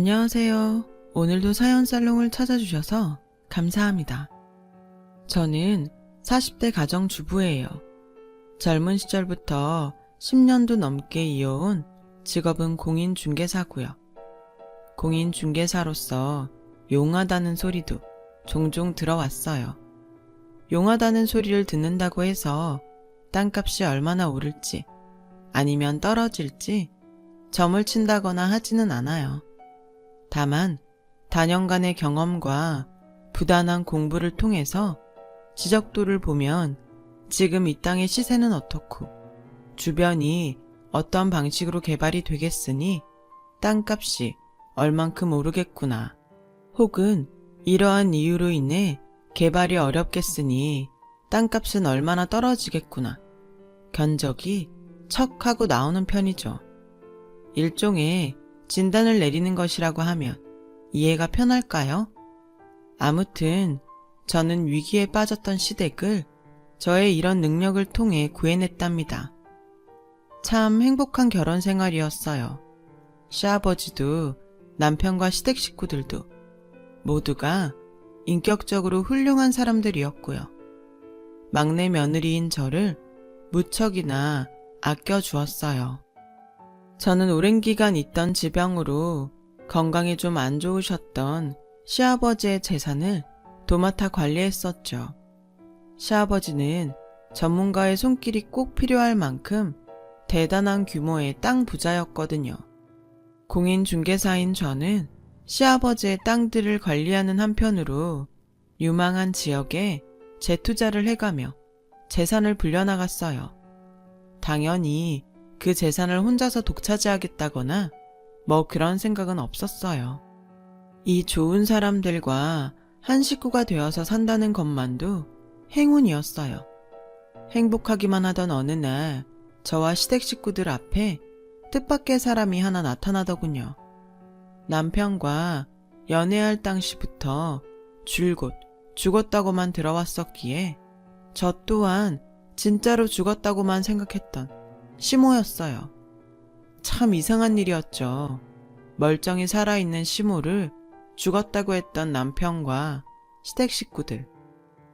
안녕하세요. 오늘도 사연살롱을 찾아주셔서 감사합니다. 저는 40대 가정주부예요. 젊은 시절부터 10년도 넘게 이어온 직업은 공인중개사고요. 공인중개사로서 용하다는 소리도 종종 들어왔어요. 용하다는 소리를 듣는다고 해서 땅값이 얼마나 오를지 아니면 떨어질지 점을 친다거나 하지는 않아요. 다만 다년간의 경험과 부단한 공부를 통해서 지적도를 보면 지금 이 땅의 시세는 어떻고 주변이 어떤 방식으로 개발이 되겠으니 땅값이 얼만큼 오르겠구나, 혹은 이러한 이유로 인해 개발이 어렵겠으니 땅값은 얼마나 떨어지겠구나 견적이 척 하고 나오는 편이죠. 일종의 진단을 내리는 것이라고 하면 이해가 편할까요? 아무튼 저는 위기에 빠졌던 시댁을 저의 이런 능력을 통해 구해냈답니다. 참 행복한 결혼 생활이었어요. 시아버지도 남편과 시댁 식구들도 모두가 인격적으로 훌륭한 사람들이었고요. 막내 며느리인 저를 무척이나 아껴주었어요. 저는 오랜 기간 있던 지병으로 건강이 좀 안 좋으셨던 시아버지의 재산을 도맡아 관리했었죠. 시아버지는 전문가의 손길이 꼭 필요할 만큼 대단한 규모의 땅 부자였거든요. 공인중개사인 저는 시아버지의 땅들을 관리하는 한편으로 유망한 지역에 재투자를 해가며 재산을 불려나갔어요. 당연히 그 재산을 혼자서 독차지하겠다거나 뭐 그런 생각은 없었어요. 이 좋은 사람들과 한 식구가 되어서 산다는 것만도 행운이었어요. 행복하기만 하던 어느 날 저와 시댁 식구들 앞에 뜻밖의 사람이 하나 나타나더군요. 남편과 연애할 당시부터 줄곧 죽었다고만 들어왔었기에 저 또한 진짜로 죽었다고만 생각했던 시모였어요. 참 이상한 일이었죠. 멀쩡히 살아있는 시모를 죽었다고 했던 남편과 시댁 식구들.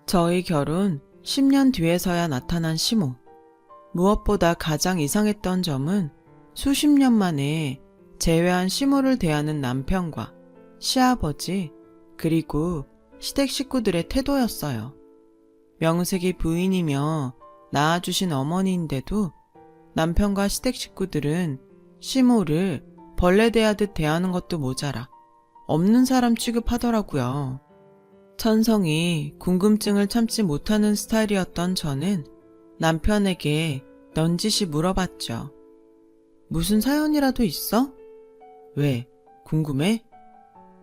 저희 결혼 10년 뒤에서야 나타난 시모. 무엇보다 가장 이상했던 점은 수십 년 만에 재회한 시모를 대하는 남편과 시아버지 그리고 시댁 식구들의 태도였어요. 명색이 부인이며 낳아주신 어머니인데도 남편과 시댁 식구들은 시모를 벌레 대하듯 대하는 것도 모자라 없는 사람 취급하더라고요. 천성이 궁금증을 참지 못하는 스타일이었던 저는 남편에게 넌지시 물어봤죠. 무슨 사연이라도 있어? 왜? 궁금해?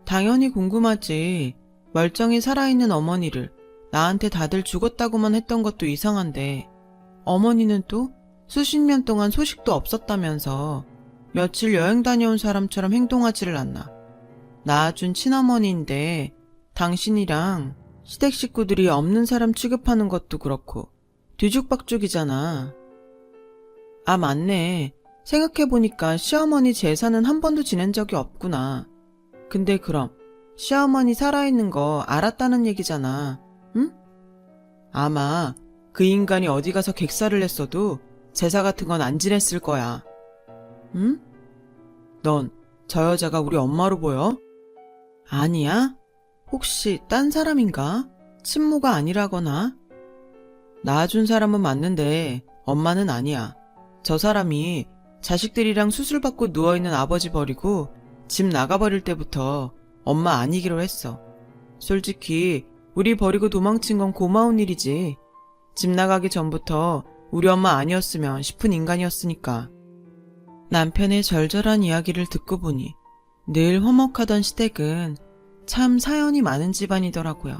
당연히 궁금하지. 멀쩡히 살아있는 어머니를 나한테 다들 죽었다고만 했던 것도 이상한데 어머니는 또 수십 년 동안 소식도 없었다면서 며칠 여행 다녀온 사람처럼 행동하지를 않나. 낳아준 친어머니인데 당신이랑 시댁 식구들이 없는 사람 취급하는 것도 그렇고 뒤죽박죽이잖아. 아, 맞네. 생각해보니까 시어머니 제사는 한 번도 지낸 적이 없구나. 근데 그럼 시어머니 살아있는 거 알았다는 얘기잖아. 응? 아마 그 인간이 어디 가서 객사를 했어도 제사 같은 건 안 지냈을 거야. 응? 넌 저 여자가 우리 엄마로 보여? 아니야? 혹시 딴 사람인가? 친모가 아니라거나? 낳아준 사람은 맞는데 엄마는 아니야. 저 사람이 자식들이랑 수술받고 누워있는 아버지 버리고 집 나가버릴 때부터 엄마 아니기로 했어. 솔직히 우리 버리고 도망친 건 고마운 일이지. 집 나가기 전부터 우리 엄마 아니었으면 싶은 인간이었으니까. 남편의 절절한 이야기를 듣고 보니 늘 화목하던 시댁은 참 사연이 많은 집안이더라고요.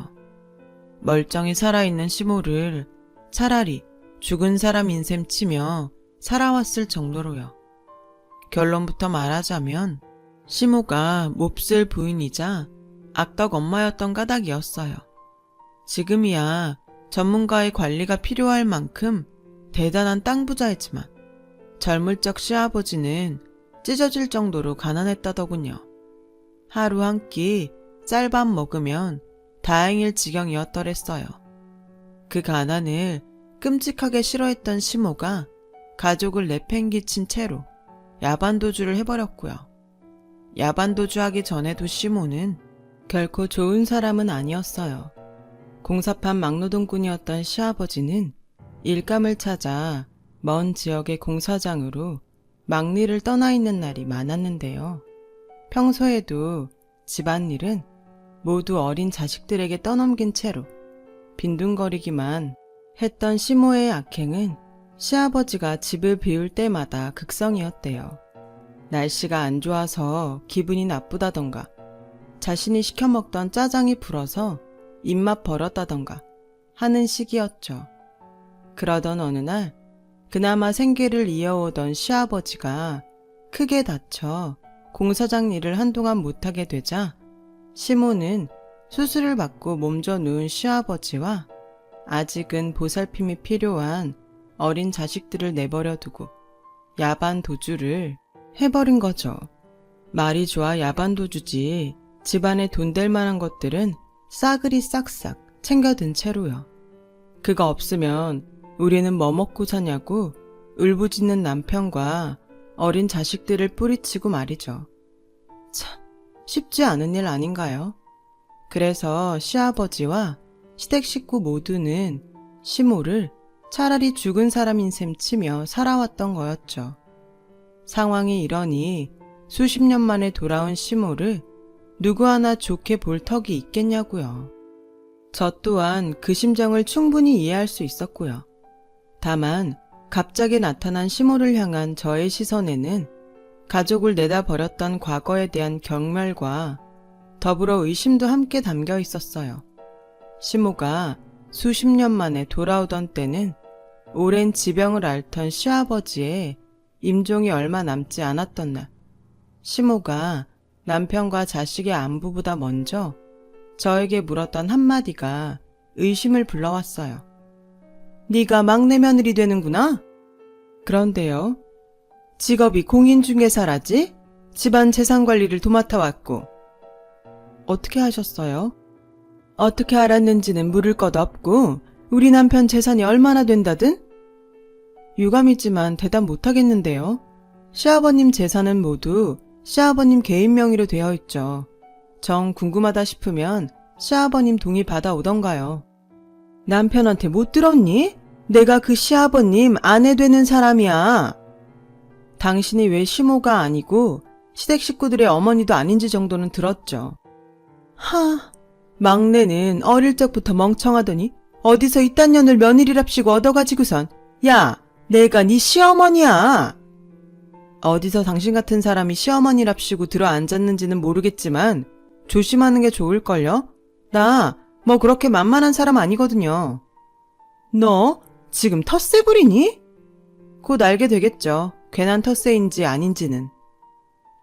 멀쩡히 살아있는 시모를 차라리 죽은 사람인 셈 치며 살아왔을 정도로요. 결론부터 말하자면 시모가 몹쓸 부인이자 악덕 엄마였던 까닭이었어요. 지금이야 전문가의 관리가 필요할 만큼 대단한 땅 부자이지만 젊을 적 시아버지는 찢어질 정도로 가난했다더군요. 하루 한 끼 쌀밥 먹으면 다행일 지경이었더랬어요. 그 가난을 끔찍하게 싫어했던 시모가 가족을 내팽개친 채로 야반도주를 해버렸고요. 야반도주하기 전에도 시모는 결코 좋은 사람은 아니었어요. 공사판 막노동꾼이었던 시아버지는 일감을 찾아 먼 지역의 공사장으로 막리를 떠나 있는 날이 많았는데요. 평소에도 집안일은 모두 어린 자식들에게 떠넘긴 채로 빈둥거리기만 했던 시모의 악행은 시아버지가 집을 비울 때마다 극성이었대요. 날씨가 안 좋아서 기분이 나쁘다던가, 자신이 시켜 먹던 짜장이 불어서 입맛 버렸다던가 하는 시기였죠. 그러던 어느 날 그나마 생계를 이어오던 시아버지가 크게 다쳐 공사장 일을 한동안 못하게 되자 시모는 수술을 받고 몸져 누운 시아버지와 아직은 보살핌이 필요한 어린 자식들을 내버려 두고 야반도주를 해버린 거죠. 말이 좋아 야반도주지 집안에 돈 될 만한 것들은 싸그리 싹싹 챙겨든 채로요. 그거 없으면 우리는 뭐 먹고 사냐고 울부짖는 남편과 어린 자식들을 뿌리치고 말이죠. 참, 쉽지 않은 일 아닌가요? 그래서 시아버지와 시댁 식구 모두는 시모를 차라리 죽은 사람인 셈 치며 살아왔던 거였죠. 상황이 이러니 수십 년 만에 돌아온 시모를 누구 하나 좋게 볼 턱이 있겠냐고요. 저 또한 그 심정을 충분히 이해할 수 있었고요. 다만 갑자기 나타난 시모를 향한 저의 시선에는 가족을 내다버렸던 과거에 대한 경멸과 더불어 의심도 함께 담겨 있었어요. 시모가 수십 년 만에 돌아오던 때는 오랜 지병을 앓던 시아버지의 임종이 얼마 남지 않았던 날, 시모가 남편과 자식의 안부보다 먼저 저에게 물었던 한마디가 의심을 불러왔어요. 네가 막내 며느리 되는구나? 그런데요. 직업이 공인중개사라지? 집안 재산 관리를 도맡아 왔고. 어떻게 하셨어요? 어떻게 알았는지는 물을 것 없고 우리 남편 재산이 얼마나 된다든? 유감이지만 대답 못하겠는데요. 시아버님 재산은 모두 시아버님 개인 명의로 되어 있죠. 정 궁금하다 싶으면 시아버님 동의 받아오던가요. 남편한테 못 들었니? 내가 그 시아버님 아내 되는 사람이야. 당신이 왜 시모가 아니고 시댁 식구들의 어머니도 아닌지 정도는 들었죠. 막내는 어릴 적부터 멍청하더니 어디서 이딴 년을 며느리랍시고 얻어가지고선 야, 내가 네 시어머니야. 어디서 당신 같은 사람이 시어머니랍시고 들어앉았는지는 모르겠지만 조심하는 게 좋을걸요? 나 뭐 그렇게 만만한 사람 아니거든요. 너 지금 텃세 부리니? 곧 알게 되겠죠. 괜한 텃세인지 아닌지는.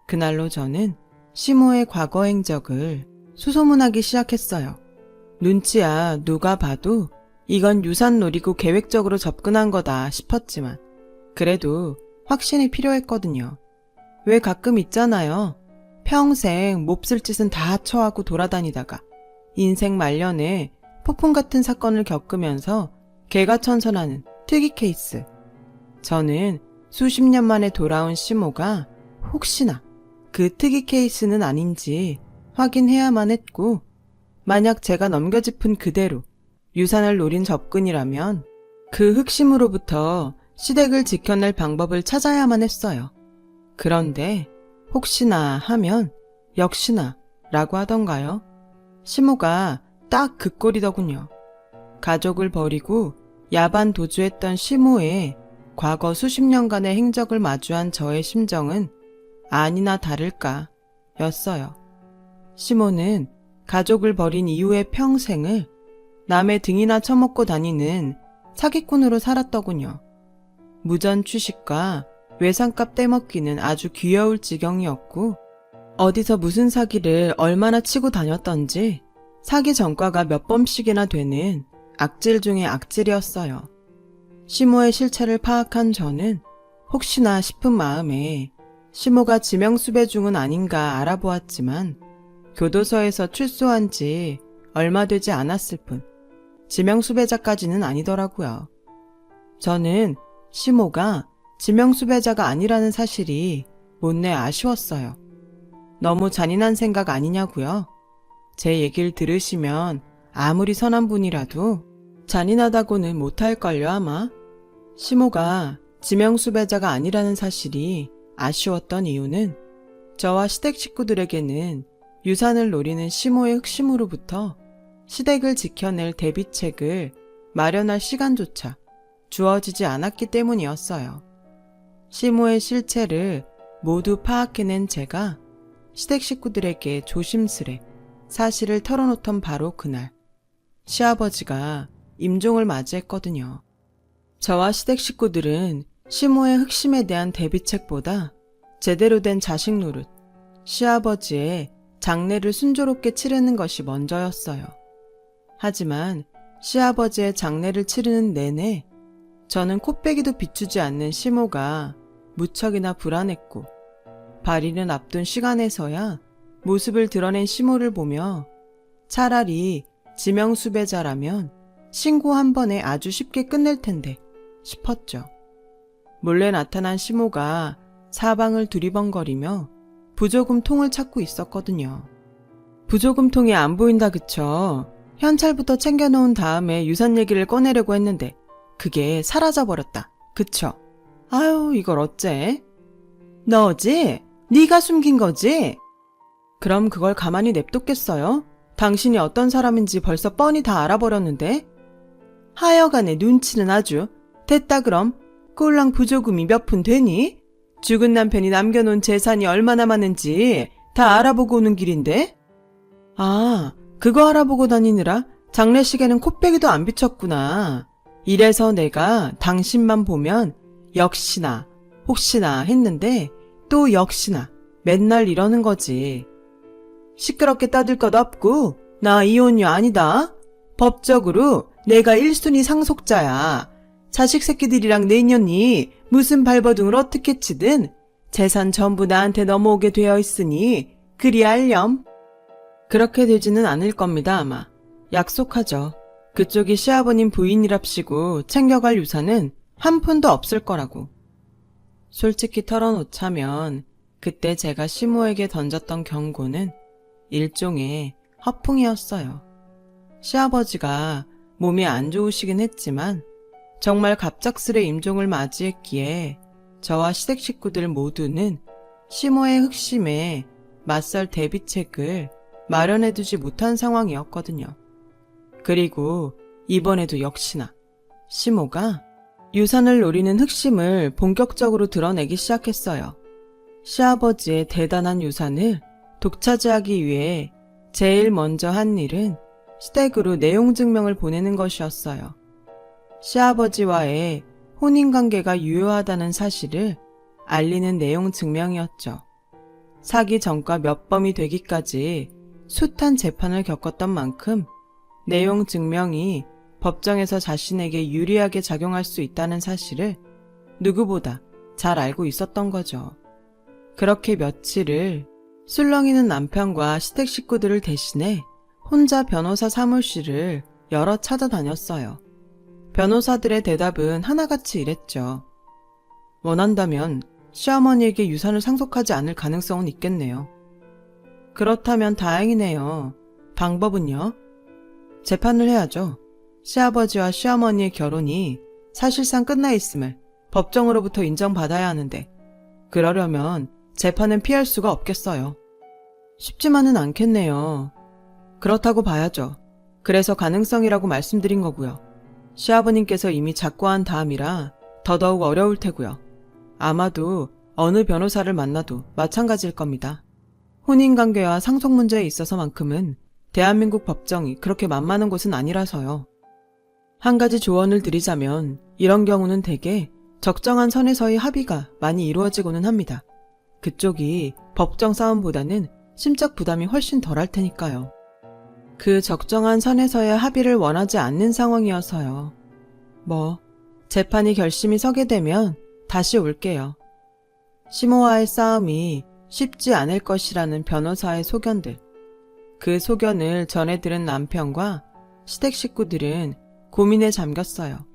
그날로 저는 시모의 과거 행적을 수소문하기 시작했어요. 눈치야 누가 봐도 이건 유산 노리고 계획적으로 접근한 거다 싶었지만 그래도 확신이 필요했거든요. 왜 가끔 있잖아요. 평생 몹쓸 짓은 다 처하고 돌아다니다가 인생 말년에 폭풍 같은 사건을 겪으면서 개가천선하는 특이 케이스. 저는 수십 년 만에 돌아온 시모가 혹시나 그 특이 케이스는 아닌지 확인해야만 했고, 만약 제가 넘겨짚은 그대로 유산을 노린 접근이라면 그 흑심으로부터 시댁을 지켜낼 방법을 찾아야만 했어요. 그런데 혹시나 하면 역시나 라고 하던가요? 시모가 딱 그 꼴이더군요. 가족을 버리고 야반 도주했던 시모의 과거 수십 년간의 행적을 마주한 저의 심정은 아니나 다를까 였어요. 시모는 가족을 버린 이후의 평생을 남의 등이나 처먹고 다니는 사기꾼으로 살았더군요. 무전 취식과 외상값 떼먹기는 아주 귀여울 지경이었고 어디서 무슨 사기를 얼마나 치고 다녔던지 사기 전과가 몇 번씩이나 되는 악질 중의 악질이었어요. 시모의 실체를 파악한 저는 혹시나 싶은 마음에 시모가 지명수배 중은 아닌가 알아보았지만 교도소에서 출소한 지 얼마 되지 않았을 뿐 지명수배자까지는 아니더라고요. 저는 시모가 지명수배자가 아니라는 사실이 못내 아쉬웠어요. 너무 잔인한 생각 아니냐고요? 제 얘기를 들으시면 아무리 선한 분이라도 잔인하다고는 못할걸요 아마. 시모가 지명수배자가 아니라는 사실이 아쉬웠던 이유는 저와 시댁 식구들에게는 유산을 노리는 시모의 흑심으로부터 시댁을 지켜낼 대비책을 마련할 시간조차 주어지지 않았기 때문이었어요. 시모의 실체를 모두 파악해낸 제가 시댁 식구들에게 조심스레 사실을 털어놓던 바로 그날, 시아버지가 임종을 맞이했거든요. 저와 시댁 식구들은 시모의 흑심에 대한 대비책보다 제대로 된 자식 노릇, 시아버지의 장례를 순조롭게 치르는 것이 먼저였어요. 하지만 시아버지의 장례를 치르는 내내 저는 코빼기도 비추지 않는 시모가 무척이나 불안했고, 발인을 앞둔 시간에서야 모습을 드러낸 시모를 보며 차라리 지명수배자라면 신고 한 번에 아주 쉽게 끝낼 텐데 싶었죠. 몰래 나타난 시모가 사방을 두리번거리며 부조금 통을 찾고 있었거든요. 부조금 통이 안 보인다 그쵸? 현찰부터 챙겨놓은 다음에 유산 얘기를 꺼내려고 했는데 그게 사라져버렸다. 그쵸? 아유, 이걸 어째? 너지? 네가 숨긴 거지? 그럼 그걸 가만히 냅뒀겠어요? 당신이 어떤 사람인지 벌써 뻔히 다 알아버렸는데? 하여간에 눈치는 아주. 됐다 그럼. 꼴랑 부조금이 몇 푼 되니? 죽은 남편이 남겨놓은 재산이 얼마나 많은지 다 알아보고 오는 길인데? 아, 그거 알아보고 다니느라 장례식에는 코빼기도 안 비쳤구나. 이래서 내가 당신만 보면 역시나 혹시나 했는데 또 역시나 맨날 이러는 거지. 시끄럽게 따들 것 없고 나 이혼녀 아니다. 법적으로 내가 1순위 상속자야. 자식 새끼들이랑 내년이 무슨 발버둥을 어떻게 치든 재산 전부 나한테 넘어오게 되어 있으니 그리 알렴. 그렇게 되지는 않을 겁니다 아마. 약속하죠. 그쪽이 시아버님 부인이랍시고 챙겨갈 유산은 한 푼도 없을 거라고. 솔직히 털어놓자면 그때 제가 시모에게 던졌던 경고는 일종의 허풍이었어요. 시아버지가 몸이 안 좋으시긴 했지만 정말 갑작스레 임종을 맞이했기에 저와 시댁 식구들 모두는 시모의 흑심에 맞설 대비책을 마련해두지 못한 상황이었거든요. 그리고 이번에도 역시나 시모가 유산을 노리는 흑심을 본격적으로 드러내기 시작했어요. 시아버지의 대단한 유산을 독차지하기 위해 제일 먼저 한 일은 시댁으로 내용 증명을 보내는 것이었어요. 시아버지와의 혼인관계가 유효하다는 사실을 알리는 내용 증명이었죠. 사기 전과 몇 범이 되기까지 숱한 재판을 겪었던 만큼 내용 증명이 법정에서 자신에게 유리하게 작용할 수 있다는 사실을 누구보다 잘 알고 있었던 거죠. 그렇게 며칠을 술렁이는 남편과 시댁 식구들을 대신해 혼자 변호사 사무실을 여러 찾아다녔어요. 변호사들의 대답은 하나같이 이랬죠. 원한다면 시어머니에게 유산을 상속하지 않을 가능성은 있겠네요. 그렇다면 다행이네요. 방법은요? 재판을 해야죠. 시아버지와 시어머니의 결혼이 사실상 끝나 있음을 법정으로부터 인정받아야 하는데 그러려면 재판은 피할 수가 없겠어요. 쉽지만은 않겠네요. 그렇다고 봐야죠. 그래서 가능성이라고 말씀드린 거고요. 시아버님께서 이미 작고한 다음이라 더더욱 어려울 테고요. 아마도 어느 변호사를 만나도 마찬가지일 겁니다. 혼인관계와 상속 문제에 있어서만큼은 대한민국 법정이 그렇게 만만한 곳은 아니라서요. 한 가지 조언을 드리자면 이런 경우는 대개 적정한 선에서의 합의가 많이 이루어지고는 합니다. 그쪽이 법정 싸움보다는 심적 부담이 훨씬 덜할 테니까요. 그 적정한 선에서의 합의를 원하지 않는 상황이어서요. 재판이 결심이 서게 되면 다시 올게요. 시모와의 싸움이 쉽지 않을 것이라는 변호사의 소견들 그 소견을 전해 들은 남편과 시댁 식구들은 고민에 잠겼어요.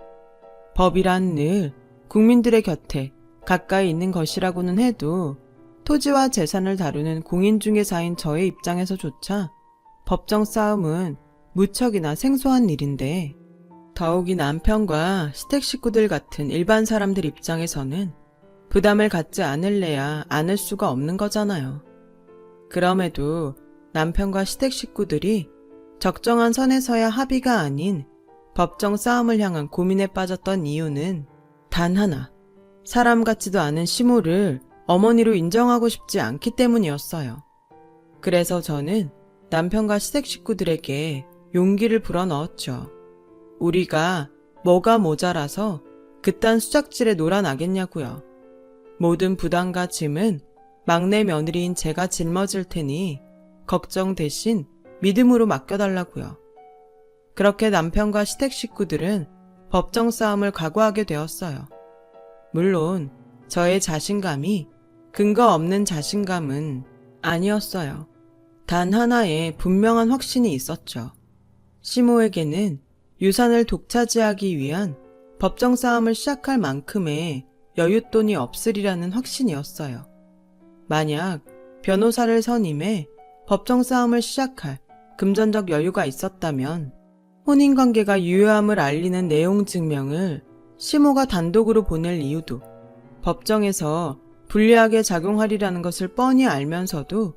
법이란 늘 국민들의 곁에 가까이 있는 것이라고는 해도 토지와 재산을 다루는 공인중개사인 저의 입장에서조차 법정 싸움은 무척이나 생소한 일인데, 더욱이 남편과 시댁 식구들 같은 일반 사람들 입장에서는 부담을 갖지 않을래야 않을 수가 없는 거잖아요. 그럼에도 남편과 시댁 식구들이 적정한 선에서야 합의가 아닌 법정 싸움을 향한 고민에 빠졌던 이유는 단 하나, 사람 같지도 않은 시모를 어머니로 인정하고 싶지 않기 때문이었어요. 그래서 저는 남편과 시댁 식구들에게 용기를 불어넣었죠. 우리가 뭐가 모자라서 그딴 수작질에 놀아나겠냐고요. 모든 부담과 짐은 막내 며느리인 제가 짊어질 테니 걱정 대신 믿음으로 맡겨달라고요. 그렇게 남편과 시댁 식구들은 법정 싸움을 각오하게 되었어요. 물론 저의 자신감이 근거 없는 자신감은 아니었어요. 단 하나의 분명한 확신이 있었죠. 시모에게는 유산을 독차지하기 위한 법정 싸움을 시작할 만큼의 여윳돈이 없으리라는 확신이었어요. 만약 변호사를 선임해 법정 싸움을 시작할 금전적 여유가 있었다면 혼인관계가 유효함을 알리는 내용 증명을 시모가 단독으로 보낼 이유도, 법정에서 불리하게 작용하리라는 것을 뻔히 알면서도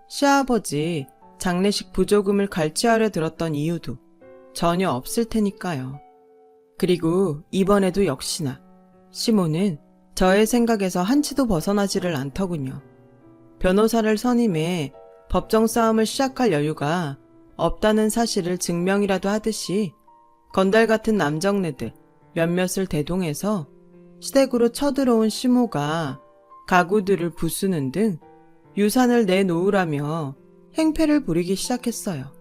시아버지 장례식 부조금을 갈취하려 들었던 이유도 전혀 없을 테니까요. 그리고 이번에도 역시나 시모는 저의 생각에서 한치도 벗어나지를 않더군요. 변호사를 선임해 법정 싸움을 시작할 여유가 없다는 사실을 증명이라도 하듯이 건달 같은 남정네들 몇몇을 대동해서 시댁으로 쳐들어온 시모가 가구들을 부수는 등 유산을 내놓으라며 행패를 부리기 시작했어요.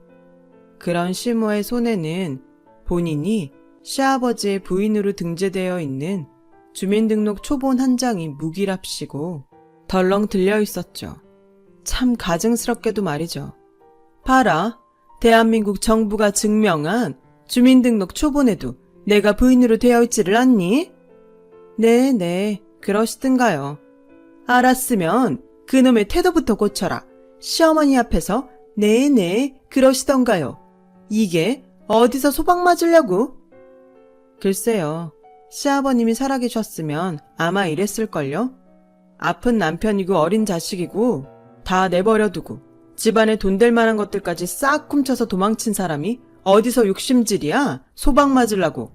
그런 시모의 손에는 본인이 시아버지의 부인으로 등재되어 있는 주민등록 초본 한 장이 무기랍시고 덜렁 들려 있었죠. 참 가증스럽게도 말이죠. 봐라, 대한민국 정부가 증명한 주민등록 초본에도 내가 부인으로 되어 있지를 않니? 네, 그러시든가요. 알았으면 그놈의 태도부터 고쳐라. 시어머니 앞에서 네, 그러시던가요. 이게 어디서 소방 맞으려고? 글쎄요, 시아버님이 살아계셨으면 아마 이랬을걸요? 아픈 남편이고 어린 자식이고 다 내버려두고 집안에 돈 될 만한 것들까지 싹 훔쳐서 도망친 사람이 어디서 욕심질이야? 소방 맞으려고.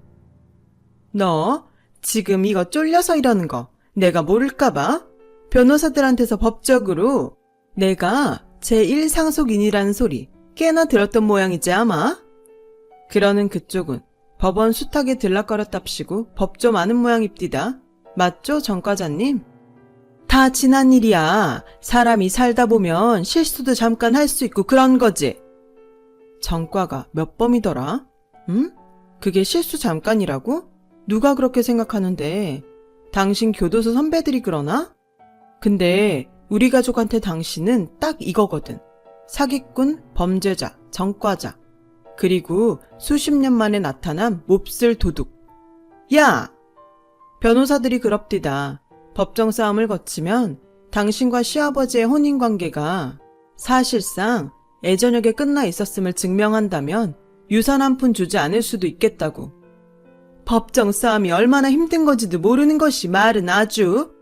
너 지금 이거 쫄려서 이러는 거 내가 모를까봐? 변호사들한테서 법적으로 내가 제1상속인이라는 소리 꽤나 들었던 모양이지 아마? 그러는 그쪽은 법원 수탁에 들락거렸답시고 법 좀 아는 모양입디다. 맞죠, 정과자님? 다 지난 일이야. 사람이 살다 보면 실수도 잠깐 할 수 있고 그런 거지. 정과가 몇 범이더라? 응? 그게 실수 잠깐이라고? 누가 그렇게 생각하는데? 당신 교도소 선배들이 그러나? 근데 우리 가족한테 당신은 딱 이거거든. 사기꾼, 범죄자, 정과자. 그리고 수십 년 만에 나타난 몹쓸 도둑. 야! 변호사들이 그럽디다. 법정 싸움을 거치면 당신과 시아버지의 혼인관계가 사실상 애저녁에 끝나 있었음을 증명한다면 유산 한 푼 주지 않을 수도 있겠다고. 법정 싸움이 얼마나 힘든 건지도 모르는 것이 말은 아주.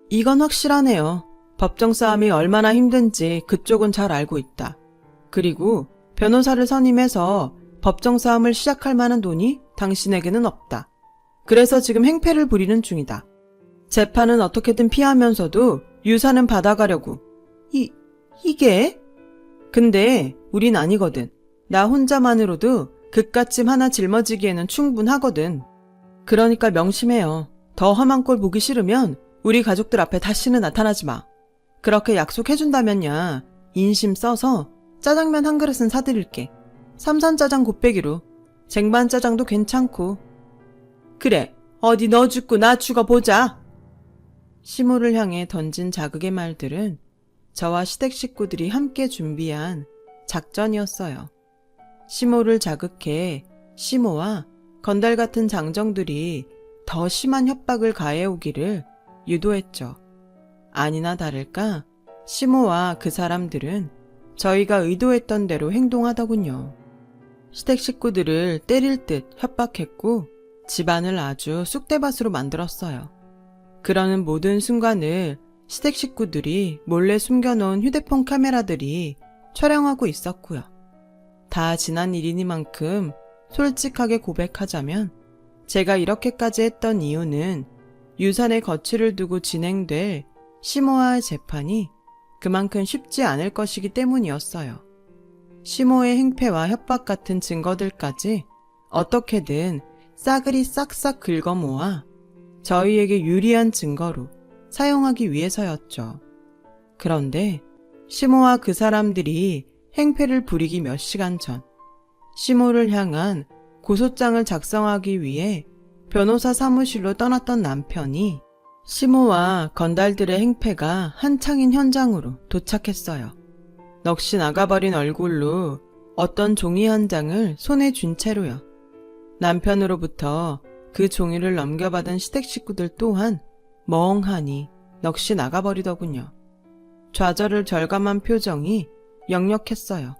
이건 확실하네요. 법정 싸움이 얼마나 힘든지 그쪽은 잘 알고 있다. 그리고 변호사를 선임해서 법정 싸움을 시작할 만한 돈이 당신에게는 없다. 그래서 지금 행패를 부리는 중이다. 재판은 어떻게든 피하면서도 유산은 받아가려고. 이게? 근데 우린 아니거든. 나 혼자만으로도 그깟짐 하나 짊어지기에는 충분하거든. 그러니까 명심해요. 더 험한 꼴 보기 싫으면 우리 가족들 앞에 다시는 나타나지 마. 그렇게 약속해준다면야 인심 써서 짜장면 한 그릇은 사드릴게. 삼선짜장 곱빼기로. 쟁반짜장도 괜찮고. 그래, 어디 너 죽고 나 죽어보자. 시모를 향해 던진 자극의 말들은 저와 시댁 식구들이 함께 준비한 작전이었어요. 시모를 자극해 시모와 건달 같은 장정들이 더 심한 협박을 가해오기를 유도했죠. 아니나 다를까 시모와 그 사람들은 저희가 의도했던 대로 행동하더군요. 시댁 식구들을 때릴 듯 협박했고 집안을 아주 쑥대밭으로 만들었어요. 그러는 모든 순간을 시댁 식구들이 몰래 숨겨놓은 휴대폰 카메라들이 촬영하고 있었고요. 다 지난 일이니만큼 솔직하게 고백하자면 제가 이렇게까지 했던 이유는 유산의 거취를 두고 진행될 시모와의 재판이 그만큼 쉽지 않을 것이기 때문이었어요. 시모의 행패와 협박 같은 증거들까지 어떻게든 싸그리 싹싹 긁어모아 저희에게 유리한 증거로 사용하기 위해서였죠. 그런데 시모와 그 사람들이 행패를 부리기 몇 시간 전 시모를 향한 고소장을 작성하기 위해 변호사 사무실로 떠났던 남편이 시모와 건달들의 행패가 한창인 현장으로 도착했어요. 넋이 나가버린 얼굴로 어떤 종이 한 장을 손에 쥔 채로요. 남편으로부터 그 종이를 넘겨받은 시댁 식구들 또한 멍하니 넋이 나가버리더군요. 좌절을 절감한 표정이 역력했어요.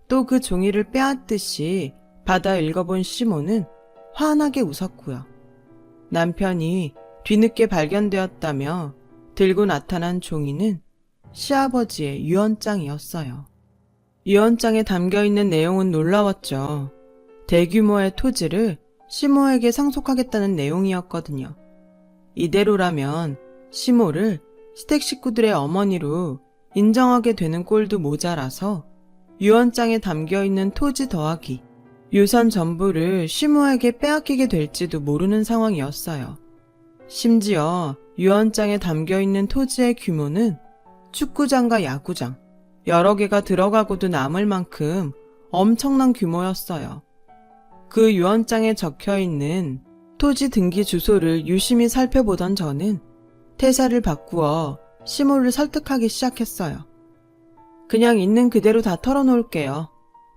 또 그 종이를 빼앗듯이 받아 읽어본 시모는 환하게 웃었고요. 남편이 뒤늦게 발견되었다며 들고 나타난 종이는 시아버지의 유언장이었어요. 유언장에 담겨있는 내용은 놀라웠죠. 대규모의 토지를 시모에게 상속하겠다는 내용이었거든요. 이대로라면 시모를 시댁 식구들의 어머니로 인정하게 되는 꼴도 모자라서 유언장에 담겨있는 토지 더하기 유산 전부를 시모에게 빼앗기게 될지도 모르는 상황이었어요. 심지어 유언장에 담겨있는 토지의 규모는 축구장과 야구장, 여러 개가 들어가고도 남을 만큼 엄청난 규모였어요. 그 유언장에 적혀있는 토지 등기 주소를 유심히 살펴보던 저는 태사를 바꾸어 시모를 설득하기 시작했어요. 그냥 있는 그대로 다 털어놓을게요.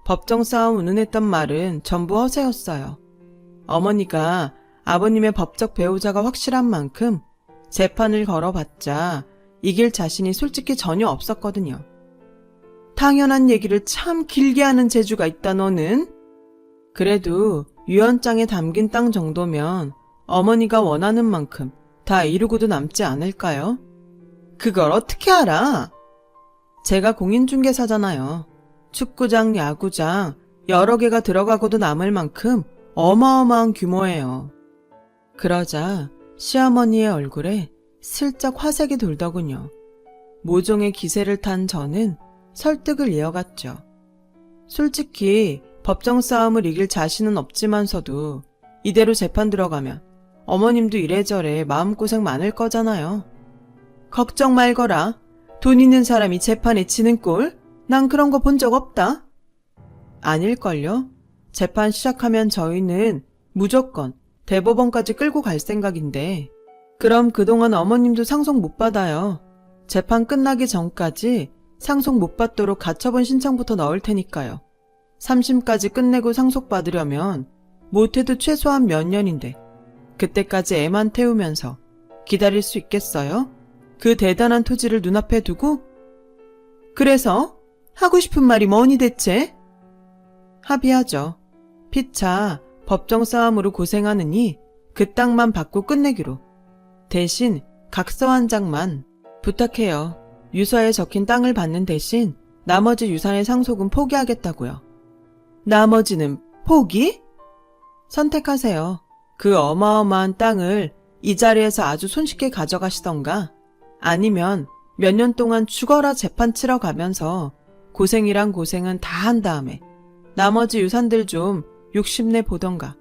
법정 싸움 운운했던 말은 전부 허세였어요. 어머니가 아버님의 법적 배우자가 확실한 만큼 재판을 걸어봤자 이길 자신이 솔직히 전혀 없었거든요. 당연한 얘기를 참 길게 하는 재주가 있다 너는? 그래도 유언장에 담긴 땅 정도면 어머니가 원하는 만큼 다 이루고도 남지 않을까요? 그걸 어떻게 알아? 제가 공인중개사잖아요. 축구장, 야구장 여러 개가 들어가고도 남을 만큼 어마어마한 규모예요. 그러자 시어머니의 얼굴에 슬쩍 화색이 돌더군요. 모종의 기세를 탄 저는 설득을 이어갔죠. 솔직히 법정 싸움을 이길 자신은 없지만서도 이대로 재판 들어가면 어머님도 이래저래 마음고생 많을 거잖아요. 걱정 말거라. 돈 있는 사람이 재판에 지는 꼴? 난 그런 거 본 적 없다. 아닐걸요? 재판 시작하면 저희는 무조건 대법원까지 끌고 갈 생각인데 그럼 그동안 어머님도 상속 못 받아요. 재판 끝나기 전까지 상속 못 받도록 가처분 신청부터 넣을 테니까요. 3심까지 끝내고 상속받으려면 못해도 최소한 몇 년인데 그때까지 애만 태우면서 기다릴 수 있겠어요? 그 대단한 토지를 눈앞에 두고? 그래서 하고 싶은 말이 뭐니 대체? 합의하죠. 피차 법정 싸움으로 고생하느니 그 땅만 받고 끝내기로. 대신 각서 한 장만 부탁해요. 유서에 적힌 땅을 받는 대신 나머지 유산의 상속은 포기하겠다고요. 나머지는 포기? 선택하세요. 그 어마어마한 땅을 이 자리에서 아주 손쉽게 가져가시던가 아니면 몇 년 동안 죽어라 재판 치러 가면서 고생이란 고생은 다 한 다음에 나머지 유산들 좀 욕심내 보던가.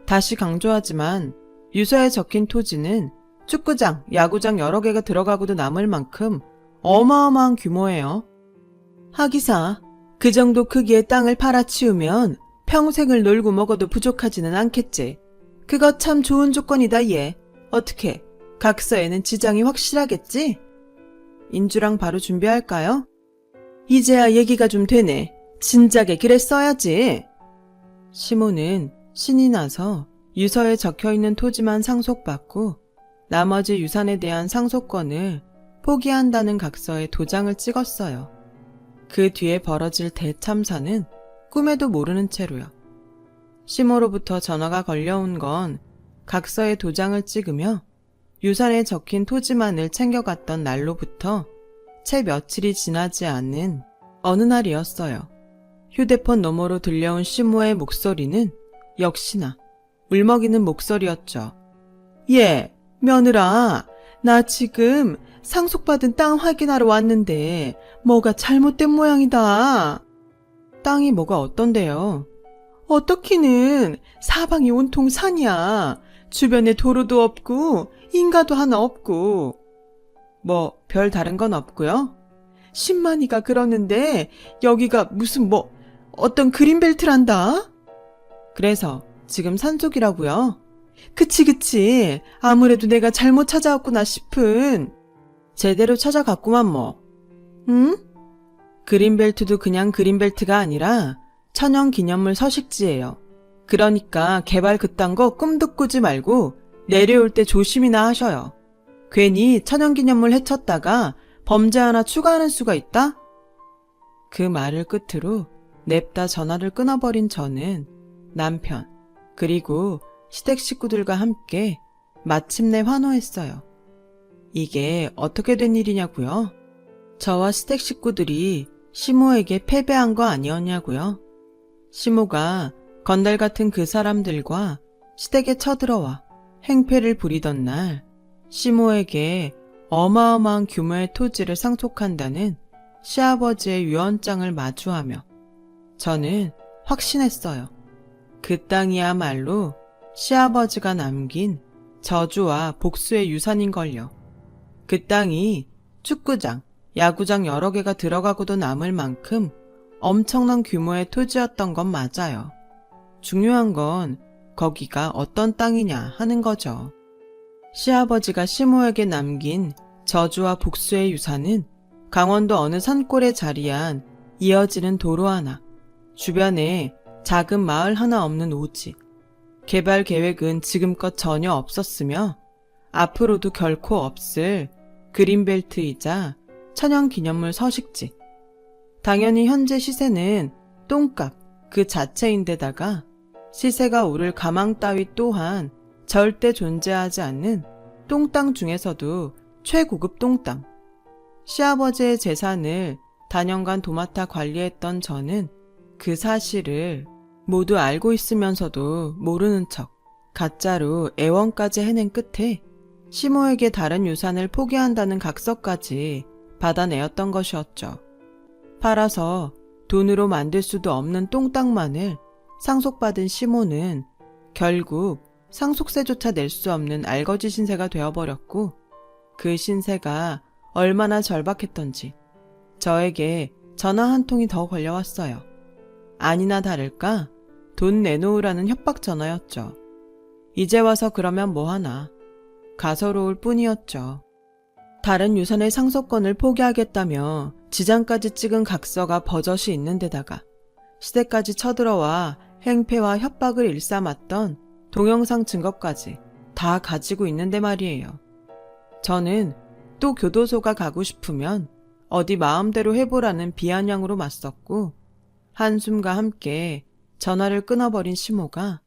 다시 강조하지만 유서에 적힌 토지는 축구장, 야구장 여러 개가 들어가고도 남을 만큼 어마어마한 규모예요. 하기사, 그 정도 크기의 땅을 팔아치우면 평생을 놀고 먹어도 부족하지는 않겠지. 그거 참 좋은 조건이다 얘. 어떻게 각서에는 지장이 확실하겠지? 인주랑 바로 준비할까요? 이제야 얘기가 좀 되네. 진작에 그랬어야지. 시모는 신이 나서 유서에 적혀있는 토지만 상속받고 나머지 유산에 대한 상속권을 포기한다는 각서에 도장을 찍었어요. 그 뒤에 벌어질 대참사는 꿈에도 모르는 채로요. 시모로부터 전화가 걸려온 건 각서에 도장을 찍으며 유산에 적힌 토지만을 챙겨갔던 날로부터 채 며칠이 지나지 않은 어느 날이었어요. 휴대폰 너머로 들려온 시모의 목소리는 역시나 울먹이는 목소리였죠. 예, 며느라, 나 지금 상속받은 땅 확인하러 왔는데 뭐가 잘못된 모양이다. 땅이 뭐가 어떤데요? 어떻기는 사방이 온통 산이야. 주변에 도로도 없고 인가도 하나 없고. 뭐 별 다른 건 없고요? 신만이가 그러는데 여기가 무슨 어떤 그린벨트란다? 그래서 지금 산속이라고요? 그치. 아무래도 내가 잘못 찾아왔구나 싶은. 제대로 찾아갔구만 뭐. 응? 그린벨트도 그냥 그린벨트가 아니라 천연기념물 서식지예요. 그러니까 개발 그딴 거 꿈도 꾸지 말고 내려올 때 조심이나 하셔요. 괜히 천연기념물 해쳤다가 범죄 하나 추가하는 수가 있다? 그 말을 끝으로 냅다 전화를 끊어버린 저는 남편 그리고 시댁 식구들과 함께 마침내 환호했어요. 이게 어떻게 된 일이냐고요? 저와 시댁 식구들이 시모에게 패배한 거 아니었냐고요? 시모가 건달 같은 그 사람들과 시댁에 쳐들어와 행패를 부리던 날 시모에게 어마어마한 규모의 토지를 상속한다는 시아버지의 유언장을 마주하며 저는 확신했어요. 그 땅이야말로 시아버지가 남긴 저주와 복수의 유산인걸요. 그 땅이 축구장, 야구장 여러 개가 들어가고도 남을 만큼 엄청난 규모의 토지였던 건 맞아요. 중요한 건 거기가 어떤 땅이냐 하는 거죠. 시아버지가 시모에게 남긴 저주와 복수의 유산은 강원도 어느 산골에 자리한 이어지는 도로 하나, 주변에 작은 마을 하나 없는 오지. 개발 계획은 지금껏 전혀 없었으며 앞으로도 결코 없을 그린벨트이자 천연기념물 서식지. 당연히 현재 시세는 똥값 그 자체인데다가 시세가 오를 가망 따위 또한 절대 존재하지 않는 똥땅 중에서도 최고급 똥땅. 시아버지의 재산을 다년간 도맡아 관리했던 저는 그 사실을 모두 알고 있으면서도 모르는 척 가짜로 애원까지 해낸 끝에 시모에게 다른 유산을 포기한다는 각서까지 받아내었던 것이었죠. 팔아서 돈으로 만들 수도 없는 똥땅만을 상속받은 시모는 결국 상속세조차 낼 수 없는 알거지 신세가 되어버렸고 그 신세가 얼마나 절박했던지 저에게 전화 한 통이 더 걸려왔어요. 아니나 다를까 돈 내놓으라는 협박 전화였죠. 이제 와서 그러면 뭐하나. 가소로울 뿐이었죠. 다른 유산의 상속권을 포기하겠다며 지장까지 찍은 각서가 버젓이 있는 데다가 시댁까지 쳐들어와 행패와 협박을 일삼았던 동영상 증거까지 다 가지고 있는데 말이에요. 저는 또 교도소가 가고 싶으면 어디 마음대로 해보라는 비아냥으로 맞섰고 한숨과 함께 전화를 끊어버린 시모가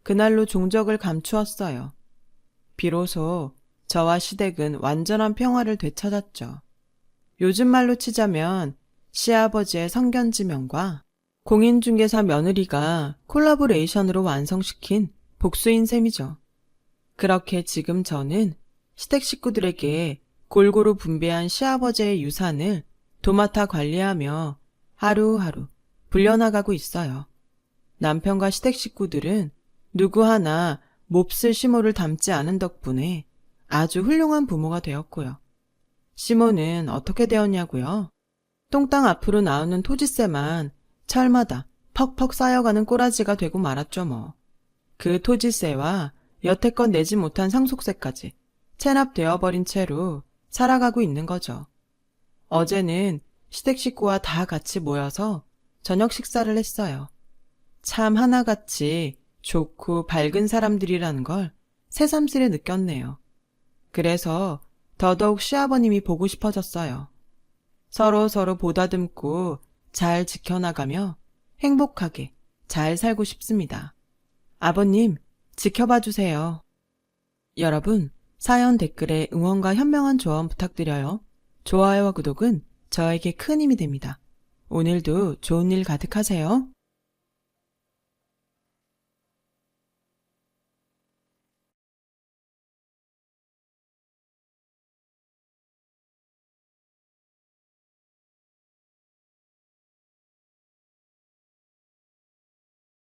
그날로 종적을 감추었어요. 비로소 저와 시댁은 완전한 평화를 되찾았죠. 요즘 말로 치자면 시아버지의 성견지명과 공인중개사 며느리가 콜라보레이션으로 완성시킨 복수인 셈이죠. 그렇게 지금 저는 시댁 식구들에게 골고루 분배한 시아버지의 유산을 도맡아 관리하며 하루하루 불려나가고 있어요. 남편과 시댁 식구들은 누구 하나 몹쓸 시모를 닮지 않은 덕분에 아주 훌륭한 부모가 되었고요. 시모는 어떻게 되었냐고요? 똥땅 앞으로 나오는 토지세만 철마다 퍽퍽 쌓여가는 꼬라지가 되고 말았죠 뭐. 그 토지세와 여태껏 내지 못한 상속세까지 체납되어버린 채로 살아가고 있는 거죠. 어제는 시댁 식구와 다 같이 모여서 저녁 식사를 했어요. 참 하나같이 좋고 밝은 사람들이라는 걸 새삼스레 느꼈네요. 그래서 더더욱 시아버님이 보고 싶어졌어요. 서로 보다듬고 잘 지켜나가며 행복하게 잘 살고 싶습니다. 아버님, 지켜봐 주세요. 여러분, 사연 댓글에 응원과 현명한 조언 부탁드려요. 좋아요와 구독은 저에게 큰 힘이 됩니다. 오늘도 좋은 일 가득하세요.